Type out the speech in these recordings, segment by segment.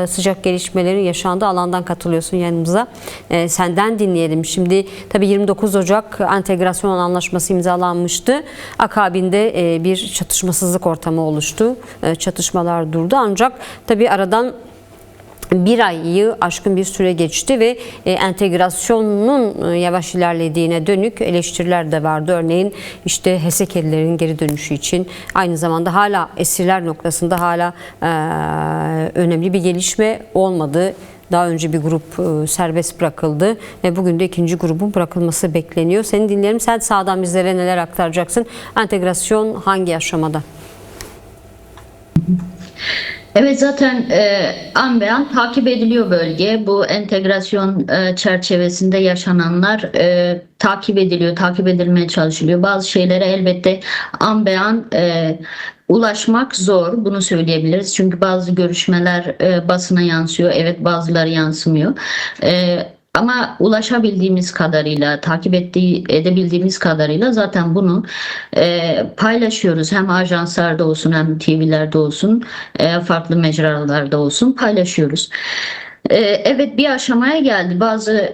sıcak gelişmeleri yaşandı. Alandan katılıyorsun yanımıza. Senden dinleyelim. Şimdi tabii 29 Ocak entegrasyon anlaşması imzalanmıştı. Akabinde bir çatışmasızlık ortamı oluştu. Çatışmalar durdu. Ancak tabii aradan bir ayı aşkın bir süre geçti ve entegrasyonun yavaş ilerlediğine dönük eleştiriler de vardı. Örneğin işte HESEK'lilerin geri dönüşü için aynı zamanda hala esirler noktasında hala önemli bir gelişme olmadı. Daha önce bir grup serbest bırakıldı ve bugün de ikinci grubun bırakılması bekleniyor. Seni dinleyelim. Sen sağdan bizlere neler aktaracaksın? Entegrasyon hangi aşamada? Evet, zaten an be an takip ediliyor bölge. Bu entegrasyon çerçevesinde yaşananlar takip ediliyor, takip edilmeye çalışılıyor. Bazı şeylere elbette an be an ulaşmak zor, bunu söyleyebiliriz. Çünkü bazı görüşmeler basına yansıyor, evet, bazıları yansımıyor. Ama ulaşabildiğimiz kadarıyla, edebildiğimiz kadarıyla zaten bunu paylaşıyoruz. Hem ajanslarda olsun, hem TV'lerde olsun, farklı mecralarda olsun paylaşıyoruz. Evet, bir aşamaya geldi. Bazı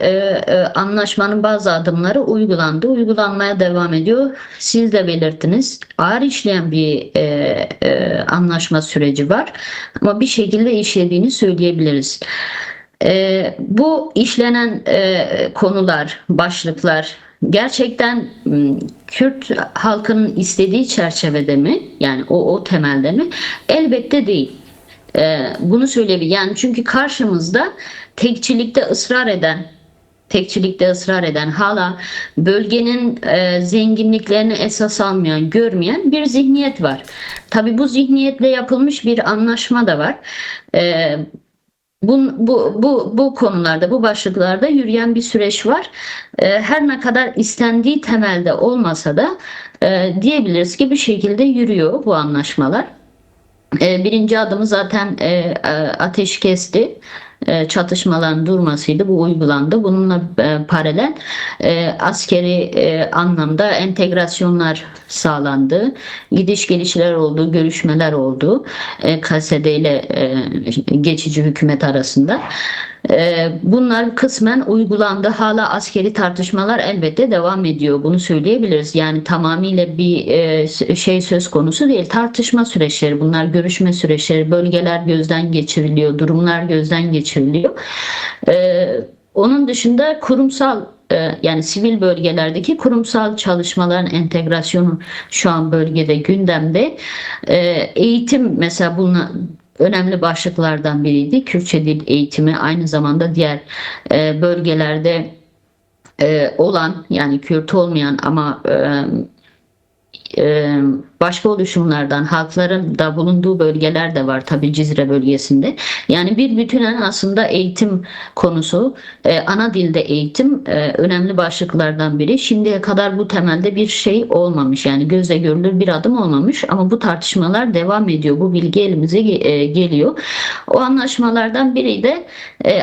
anlaşmanın bazı adımları uygulandı. Uygulanmaya devam ediyor. Siz de belirttiniz. Ağır işleyen bir anlaşma süreci var. Ama bir şekilde işlediğini söyleyebiliriz. Bu işlenen konular, başlıklar gerçekten Kürt halkının istediği çerçevede mi? Yani o temelde mi? Elbette değil. Bunu söyleyebilirim. Yani çünkü karşımızda tekçilikte ısrar eden, hala bölgenin zenginliklerini esas almayan, görmeyen bir zihniyet var. Tabii bu zihniyetle yapılmış bir anlaşma da var. Bu konularda, bu başlıklarda yürüyen bir süreç var. Her ne kadar istendiği temelde olmasa da diyebiliriz ki bir şekilde yürüyor bu anlaşmalar. Birinci adımı zaten ateşkesti. Çatışmaların durmasıydı. Bu uygulandı. Bununla paralel askeri anlamda entegrasyonlar sağlandı. Gidiş gelişler oldu, görüşmeler oldu. KSD ile geçici hükümet arasında. Bunlar kısmen uygulandı. Hala askeri tartışmalar elbette devam ediyor. Bunu söyleyebiliriz. Yani tamamıyla bir şey söz konusu değil. Tartışma süreçleri, bunlar görüşme süreçleri, bölgeler gözden geçiriliyor, durumlar gözden geçiriliyor. Onun dışında kurumsal, yani sivil bölgelerdeki kurumsal çalışmaların entegrasyonu şu an bölgede gündemde. Eğitim mesela bununla önemli başlıklardan biriydi. Kürtçe dil eğitimi, aynı zamanda diğer bölgelerde olan, yani Kürt olmayan ama başka oluşumlardan halkların da bulunduğu bölgeler de var tabii Cizre bölgesinde. Yani bir bütünen aslında eğitim konusu, ana dilde eğitim önemli başlıklardan biri. Şimdiye kadar bu temelde bir şey olmamış, yani gözle görülür bir adım olmamış ama bu tartışmalar devam ediyor. Bu bilgi elimize geliyor. O anlaşmalardan biri de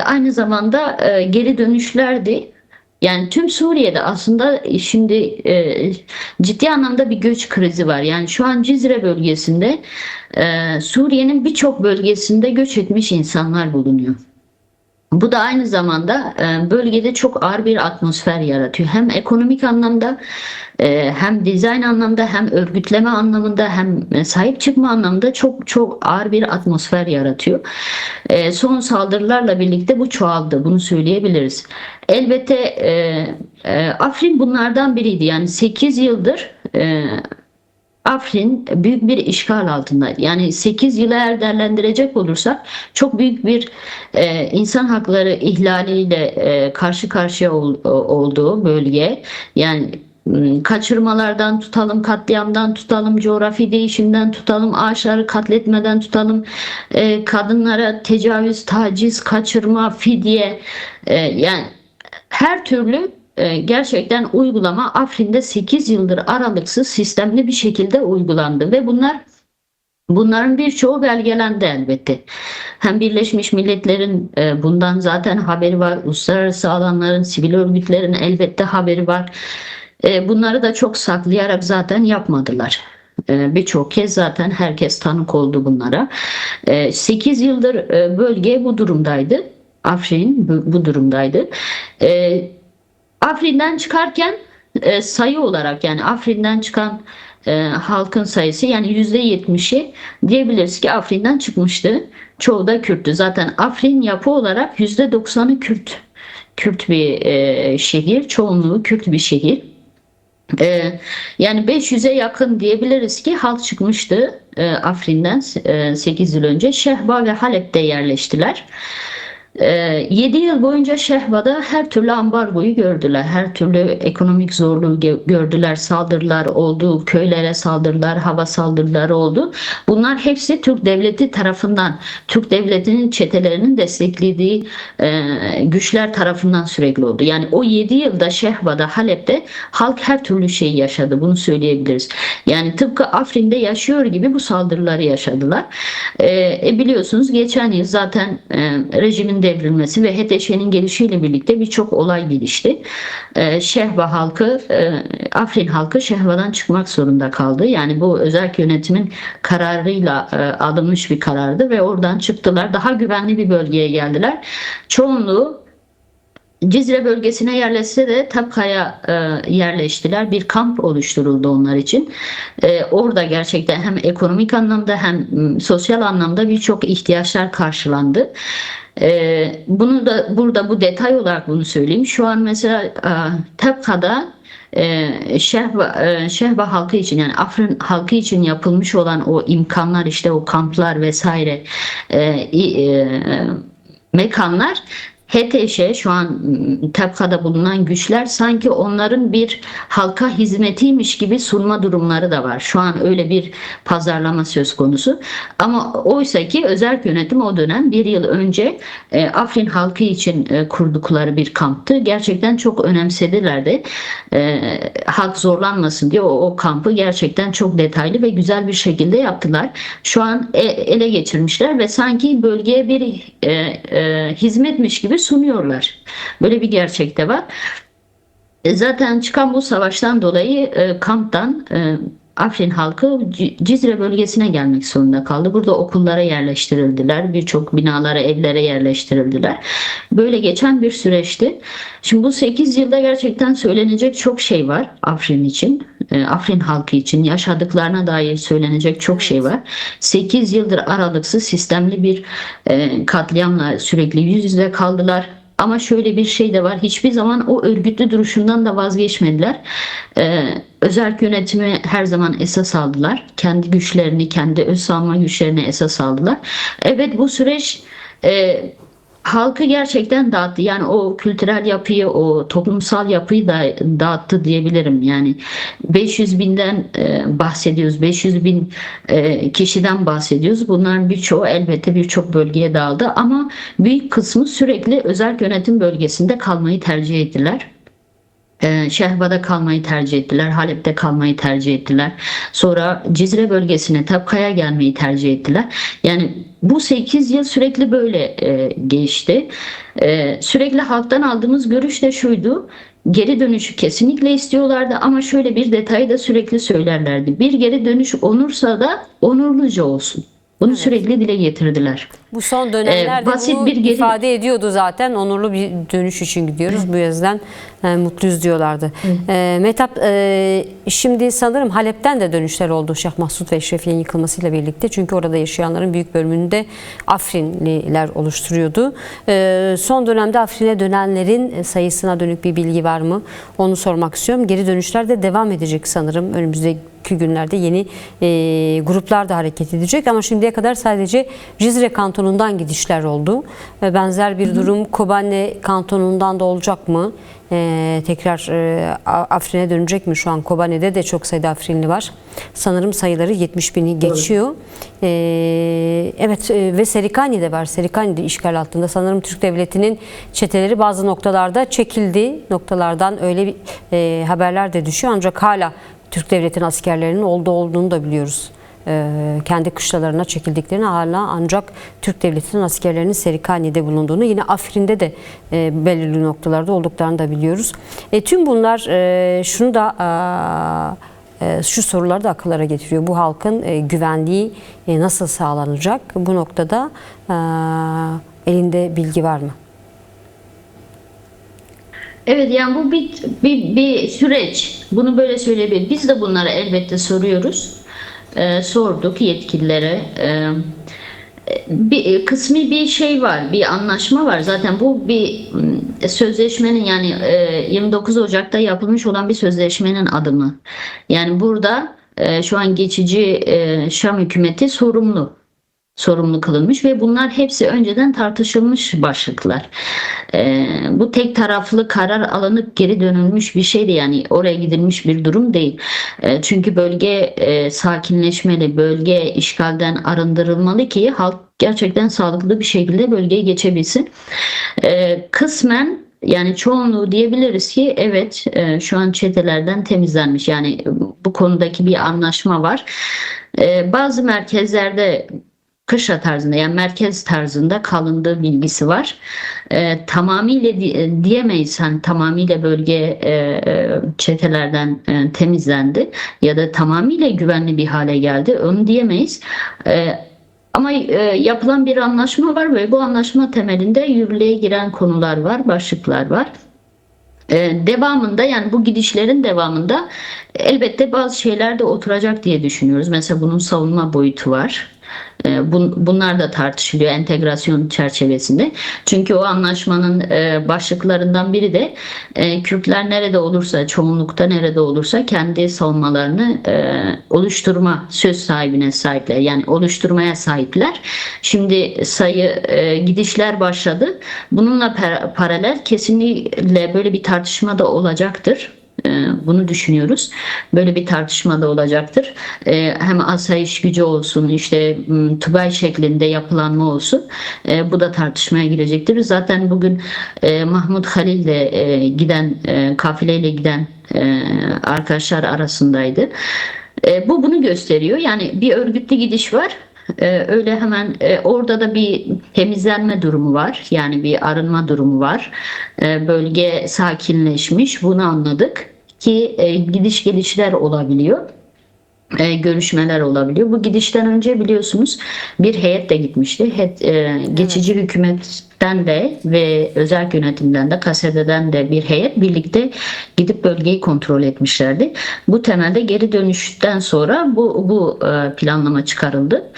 aynı zamanda geri dönüşlerdi. Yani tüm Suriye'de aslında şimdi ciddi anlamda bir göç krizi var. Yani şu an Cizre bölgesinde Suriye'nin birçok bölgesinde göç etmiş insanlar bulunuyor. Bu da aynı zamanda bölgede çok ağır bir atmosfer yaratıyor. Hem ekonomik anlamda, hem dizayn anlamda, hem örgütleme anlamında, hem sahip çıkma anlamında çok çok ağır bir atmosfer yaratıyor. Son saldırılarla birlikte bu çoğaldı. Bunu söyleyebiliriz. Elbette Afrin bunlardan biriydi. Yani 8 yıldır Afrin büyük bir işgal altındaydı. Yani 8 yılı eğer değerlendirecek olursak çok büyük bir insan hakları ihlaliyle karşı karşıya olduğu bölge. Yani kaçırmalardan tutalım, katliamdan tutalım, coğrafi değişimden tutalım, ağaçları katletmeden tutalım, kadınlara tecavüz, taciz, kaçırma, fidye, yani her türlü gerçekten uygulama Afrin'de 8 yıldır aralıksız sistemli bir şekilde uygulandı ve bunların birçoğu belgelendi elbette. Hem Birleşmiş Milletler'in bundan zaten haberi var, uluslararası alanların, sivil örgütlerin elbette haberi var. Bunları da çok saklayarak zaten yapmadılar. Birçok kez zaten herkes tanık oldu bunlara. 8 yıldır bölge bu durumdaydı. Afrin bu durumdaydı. Afrin'den çıkarken sayı olarak, yani Afrin'den çıkan halkın sayısı, yani %70'i diyebiliriz ki Afrin'den çıkmıştı. Çoğu da Kürttü. Zaten Afrin yapı olarak %90'ı Kürt. Kürt bir şehir. Çoğunluğu Kürt bir şehir. Yani 500'e yakın diyebiliriz ki halk çıkmıştı Afrin'den 8 yıl önce. Şehba ve Halep'te yerleştiler. 7 yıl boyunca Şehba'da her türlü ambargoyu gördüler. Her türlü ekonomik zorluğu gördüler. Saldırılar oldu, köylere saldırılar, hava saldırıları oldu. Bunlar hepsi Türk devleti tarafından, Türk devletinin çetelerinin desteklediği güçler tarafından sürekli oldu. Yani o 7 yılda Şehba'da, Halep'te halk her türlü şeyi yaşadı. Bunu söyleyebiliriz. Yani tıpkı Afrin'de yaşıyor gibi bu saldırıları yaşadılar. Biliyorsunuz geçen yıl zaten rejimin devrilmesi ve HTŞ'nin gelişiyle birlikte birçok olay gelişti. Şehba halkı, Afrin halkı Şehba'dan çıkmak zorunda kaldı. Yani bu özerk yönetimin kararıyla alınmış bir karardı ve oradan çıktılar. Daha güvenli bir bölgeye geldiler. Çoğunluğu Cizre bölgesine yerleşse de Tabka'ya yerleştiler. Bir kamp oluşturuldu onlar için. Orada gerçekten hem ekonomik anlamda hem sosyal anlamda birçok ihtiyaçlar karşılandı. Bunu da burada bu detay olarak bunu söyleyeyim. Şu an mesela Tabka'da Şehba halkı için, yani Afrin halkı için yapılmış olan o imkanlar, işte o kamplar vesaire mekanlar, HTŞ şu an Tabka'da bulunan güçler sanki onların bir halka hizmetiymiş gibi sunma durumları da var. Şu an öyle bir pazarlama söz konusu. Ama oysa ki özerk yönetim o dönem bir yıl önce Afrin halkı için kurdukları bir kamptı. Gerçekten çok önemsediler de halk zorlanmasın diye o kampı gerçekten çok detaylı ve güzel bir şekilde yaptılar. Şu an ele geçirmişler ve sanki bölgeye bir hizmetmiş gibi sunuyorlar. Böyle bir gerçek de var. Zaten çıkan bu savaştan dolayı kamptan Afrin halkı Cizre bölgesine gelmek zorunda kaldı. Burada okullara yerleştirildiler. Birçok binalara, evlere yerleştirildiler. Böyle geçen bir süreçti. Şimdi bu 8 yılda gerçekten söylenecek çok şey var Afrin için. Afrin halkı için yaşadıklarına dair söylenecek çok şey var. 8 yıldır aralıksız sistemli bir katliamla sürekli yüz yüze kaldılar. Ama şöyle bir şey de var. Hiçbir zaman o örgütlü duruşundan da vazgeçmediler. Özerk yönetimi her zaman esas aldılar. Kendi güçlerini, kendi öz savunma güçlerini esas aldılar. Evet, bu süreç halkı gerçekten dağıttı. Yani o kültürel yapıyı, o toplumsal yapıyı da dağıttı diyebilirim. Yani 500 binden bahsediyoruz. 500 bin kişiden bahsediyoruz. Bunların birçoğu elbette birçok bölgeye dağıldı. Ama büyük kısmı sürekli özerk yönetim bölgesinde kalmayı tercih ettiler. Şehba'da kalmayı tercih ettiler. Halep'te kalmayı tercih ettiler. Sonra Cizre bölgesine, Tabka'ya gelmeyi tercih ettiler. Yani bu 8 yıl sürekli böyle geçti. Sürekli halktan aldığımız görüş de şuydu: geri dönüşü kesinlikle istiyorlardı ama şöyle bir detayı da sürekli söylerlerdi: bir geri dönüş olursa da onurluca olsun. Bunu sürekli dile getirdiler. Bu son dönemlerde basit bunu bir geri... ifade ediyordu zaten. Onurlu bir dönüş için gidiyoruz. Bu yüzden mutluyuz diyorlardı. Mehtap, şimdi sanırım Halep'ten de dönüşler oldu Şeyh Mahsud ve Eşrefiye'nin yıkılmasıyla birlikte. Çünkü orada yaşayanların büyük bölümünü de Afrinliler oluşturuyordu. Son dönemde Afrin'e dönenlerin sayısına dönük bir bilgi var mı? Onu sormak istiyorum. Geri dönüşler de devam edecek sanırım. Önümüzdeki günlerde yeni gruplar da hareket edecek. Ama şimdiye kadar sadece Cizre kantonundan gidişler oldu. Benzer bir durum Kobane kantonundan da olacak mı? Tekrar Afrin'e dönecek mi? Şu an Kobane'de de çok sayıda Afrinli var. Sanırım sayıları 70 bini geçiyor. Evet, ve Serikani'de var. Serikani'de işgal altında. Sanırım Türk Devleti'nin çeteleri bazı noktalarda çekildi. Noktalardan öyle bir haberler de düşüyor. Ancak hala Türk Devleti'nin askerlerinin olduğunu da biliyoruz. Kendi kışlalarına çekildiklerini, hala ancak Türk Devleti'nin askerlerinin Serikani'de bulunduğunu, yine Afrin'de de belirli noktalarda olduklarını da biliyoruz. Tüm bunlar şunu da şu soruları da akıllara getiriyor. Bu halkın güvenliği nasıl sağlanacak? Bu noktada elinde bilgi var mı? Evet, yani bu bir süreç. Bunu böyle söyleyebiliriz. Biz de bunları elbette soruyoruz. Sorduk yetkililere. Bir kısmi bir şey var, bir anlaşma var. Zaten bu bir sözleşmenin, yani 29 Ocak'ta yapılmış olan bir sözleşmenin adımı. Yani burada şu an geçici Şam hükümeti sorumlu kılınmış ve bunlar hepsi önceden tartışılmış başlıklar. Bu tek taraflı karar alınıp geri dönülmüş bir şeydi, yani oraya gidilmiş bir durum değil. Çünkü bölge sakinleşmeli, bölge işgalden arındırılmalı ki halk gerçekten sağlıklı bir şekilde bölgeye geçebilsin. Kısmen, yani çoğunluğu diyebiliriz ki evet, şu an çetelerden temizlenmiş. Yani bu konudaki bir anlaşma var. Bazı merkezlerde kışla tarzında, yani merkez tarzında kalındığı bilgisi var. Tamamıyla diyemeyiz, hani tamamıyla bölge çetelerden temizlendi ya da tamamıyla güvenli bir hale geldi, onu diyemeyiz. Ama yapılan bir anlaşma var ve bu anlaşma temelinde yürürlüğe giren konular var, başlıklar var. Devamında, yani bu gidişlerin devamında elbette bazı şeyler de oturacak diye düşünüyoruz. Mesela bunun savunma boyutu var. Bunlar da tartışılıyor entegrasyon çerçevesinde. Çünkü o anlaşmanın başlıklarından biri de Kürtler nerede olursa, çoğunlukta nerede olursa kendi savunmalarını oluşturma söz sahibine sahipler. Yani oluşturmaya sahipler. Şimdi gidişler başladı. Bununla paralel kesinlikle böyle bir tartışma da olacaktır. Bunu düşünüyoruz. Böyle bir tartışma da olacaktır. Hem asayiş gücü olsun, işte Tugay şeklinde yapılanma olsun. Bu da tartışmaya girecektir. Zaten bugün Mahmut Halil'le giden, kafileyle giden arkadaşlar arasındaydı. Bu bunu gösteriyor. Yani bir örgütlü gidiş var. Öyle hemen orada da bir temizlenme durumu var. Yani bir arınma durumu var. Bölge sakinleşmiş. Bunu anladık ki gidiş gelişler olabiliyor. Görüşmeler olabiliyor. Bu gidişten önce biliyorsunuz bir heyet de gitmişti. Geçici hükümetten de ve özel yönetimden de, KSD'den de bir heyet birlikte gidip bölgeyi kontrol etmişlerdi. Bu temelde geri dönüşten sonra bu planlama çıkarıldı.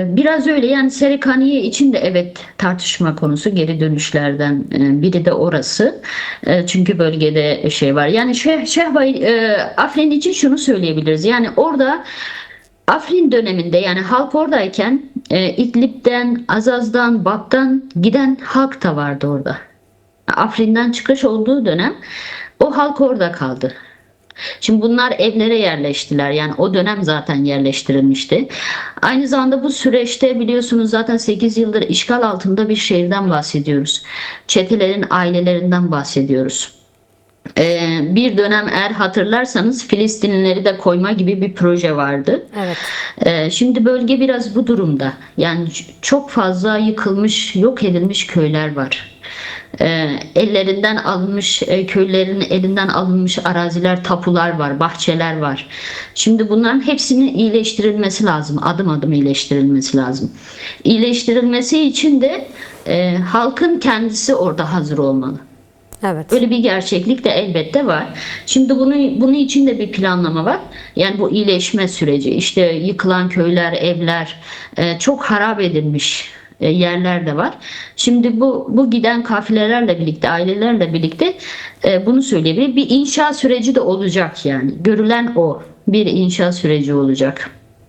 Biraz öyle, yani Serikaniye için de evet tartışma konusu geri dönüşlerden biri de orası. Çünkü bölgede şey var. Yani Afrin için şunu söyleyebiliriz. Yani orada Afrin döneminde, yani halk oradayken İdlib'den, Azaz'dan, Bat'tan giden halk da vardı orada. Afrin'den çıkış olduğu dönem o halk orada kaldı. Şimdi bunlar evlere yerleştiler. Yani o dönem zaten yerleştirilmişti. Aynı zamanda bu süreçte biliyorsunuz zaten 8 yıldır işgal altında bir şehirden bahsediyoruz. Çetelerin ailelerinden bahsediyoruz. Bir dönem eğer hatırlarsanız Filistinlileri de koyma gibi bir proje vardı. Evet. Şimdi bölge biraz bu durumda. Yani çok fazla yıkılmış, yok edilmiş köyler var. Ellerinden alınmış, köylerin elinden alınmış araziler, tapular var, bahçeler var. Şimdi bunların hepsinin iyileştirilmesi lazım. Adım adım iyileştirilmesi lazım. İyileştirilmesi için de halkın kendisi orada hazır olmalı. Evet. Böyle bir gerçeklik de elbette var. Şimdi bunun için de bir planlama var. Yani bu iyileşme süreci, işte yıkılan köyler, evler, çok harap edilmiş yerler de var. Şimdi bu giden kafilelerle birlikte, ailelerle birlikte bunu söyleyebilir. Bir inşa süreci de olacak yani. Görülen o. Bir inşa süreci olacak.